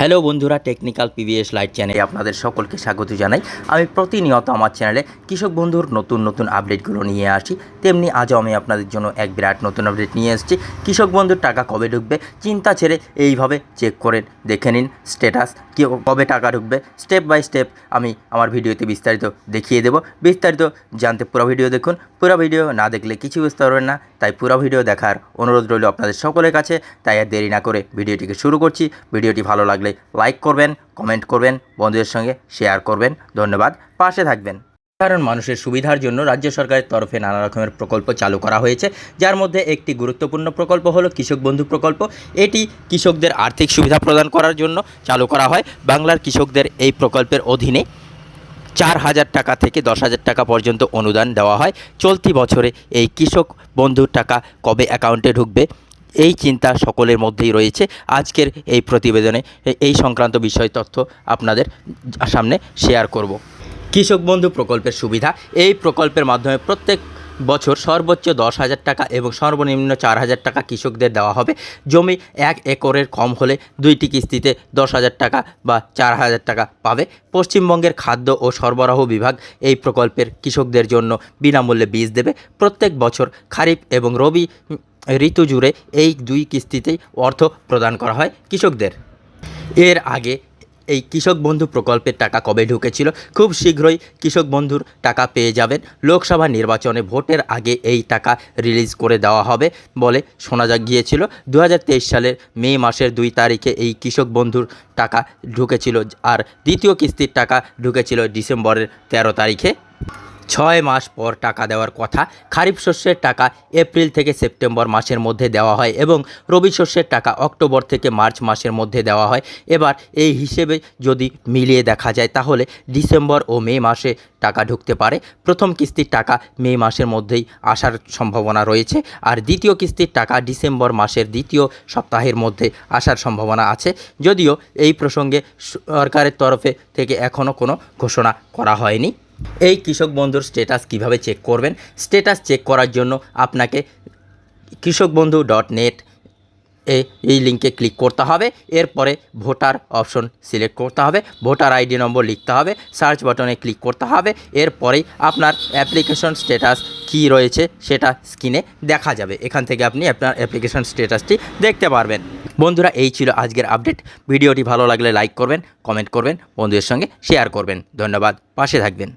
Hello বন্ধুরা, technical PVS light চ্যানেলে আপনাদের সকলকে স্বাগত জানাই। আমি প্রতিনিয়ত আমার চ্যানেলে কৃষক বন্ধুর নতুন নতুন আপডেটগুলো নিয়ে আসি, তেমনি আজও আমি আপনাদের জন্য এক বিরাট নতুন আপডেট নিয়ে এসেছি। কৃষক বন্ধুর টাকা কবে ঢুকবে চিন্তা ছেড়ে এইভাবে চেক করে দেখে নিন স্ট্যাটাস, কবে টাকা ঢুকবে। স্টেপ বাই স্টেপ আমি আমার ভিডিওতে বিস্তারিত দেখিয়ে দেব। বিস্তারিত জানতে পুরো ভিডিও দেখুন। পুরো ভিডিও না দেখলে কিছু বুঝতে পারবেন না, তাই পুরো ভিডিও দেখার অনুরোধ রইল আপনাদের সকলের কাছে। তাই আর দেরি না করে ভিডিওটিকে শুরু করছি। ভিডিওটি ভালো লাগলে লাইক করবেন, কমেন্ট করবেন, বন্ধুদের সঙ্গে শেয়ার করবেন। ধন্যবাদ, পাশে থাকবেন। সাধারণ মানুষের সুবিধার জন্য রাজ্য সরকারের তরফে নানা রকমের প্রকল্প চালু করা হয়েছে, যার মধ্যে একটি গুরুত্বপূর্ণ প্রকল্প হলো কৃষক বন্ধু প্রকল্প। এটি কৃষকদের আর্থিক সুবিধা প্রদান করার জন্য চালু করা হয়। বাংলার কৃষকদের এই প্রকল্পের অধীনে 4,000 টাকা থেকে 10,000 টাকা পর্যন্ত অনুদান দেওয়া হয়। চলতি বছরে এই কৃষক বন্ধুর টাকা কবে অ্যাকাউন্টে ঢুকবে এই চিন্তা সকলের মধ্যেই রয়েছে। আজকের এই প্রতিবেদনে এই সংক্রান্ত বিষয় তথ্য আপনাদের সামনে শেয়ার করব। কৃষক বন্ধু প্রকল্পের সুবিধা: এই প্রকল্পের মাধ্যমে প্রত্যেক বছর সর্বোচ্চ 10,000 টাকা এবং সর্বনিম্ন 4,000 টাকা কৃষকদের দেওয়া হবে। জমি 1 একরের কম হলে 2টি কিস্তিতে 10,000 টাকা বা 4,000 টাকা পাবে। পশ্চিমবঙ্গের খাদ্য ও সরবরাহ বিভাগ এই প্রকল্পের কৃষকদের জন্য বিনামূল্যে বীজ দেবে। প্রত্যেক বছর খারিফ এবং রবি ঋতু জুড়ে এই 2 কিস্তিতেই অর্থ প্রদান করা হয় কৃষকদের। এর আগে এই কৃষক বন্ধু প্রকল্পের টাকা কবে ঢুকেছিল? খুব শীঘ্রই কৃষক বন্ধুর টাকা পেয়ে যাবেন। লোকসভা নির্বাচনে ভোটের আগে এই টাকা রিলিজ করে দেওয়া হবে বলে শোনা গিয়েছিল। 2023 সালের মে মাসের 2 তারিখে এই কৃষক বন্ধুর টাকা ঢুকেছিল, আর দ্বিতীয় কিস্তির টাকা ঢুকেছিল ডিসেম্বরের 13 তারিখে। 6 মাস পর টাকা দেওয়ার কথা। খারিফ শস্যের টাকা এপ্রিল থেকে সেপ্টেম্বর মাসের মধ্যে দেওয়া হয় এবং রবি শস্যের টাকা অক্টোবর থেকে মার্চ মাসের মধ্যে দেওয়া হয়। এবার এই হিসেবে যদি মিলিয়ে দেখা যায় তাহলে ডিসেম্বর ও মে মাসে টাকা ঢুকতে পারে। প্রথম কিস্তির টাকা মে মাসের মধ্যেই আসার সম্ভাবনা রয়েছে, আর দ্বিতীয় কিস্তির টাকা ডিসেম্বর মাসের দ্বিতীয় সপ্তাহের মধ্যে আসার সম্ভাবনা আছে। যদিও এই প্রসঙ্গে সরকারের তরফে থেকে এখনও কোনো ঘোষণা করা হয়নি। এই কৃষক বন্ধুর স্ট্যাটাস কিভাবে চেক করবেন? স্ট্যাটাস চেক করার জন্য আপনাকে কৃষকবন্ধু.net এই লিঙ্কে ক্লিক করতে হবে। এরপরে ভোটার অপশন সিলেক্ট করতে হবে, ভোটার আইডি নম্বর লিখতে হবে, সার্চ বাটনে ক্লিক করতে হবে। এরপরেই আপনার অ্যাপ্লিকেশন স্ট্যাটাস কী রয়েছে সেটা স্ক্রিনে দেখা যাবে। এখান থেকে আপনি আপনার অ্যাপ্লিকেশন স্ট্যাটাসটি দেখতে পারবেন। বন্ধুরা, এই ছিল আজকের আপডেট। ভিডিওটি ভালো লাগলে লাইক করবেন, কমেন্ট করবেন, বন্ধুদের সঙ্গে শেয়ার করবেন। ধন্যবাদ, পাশে থাকবেন।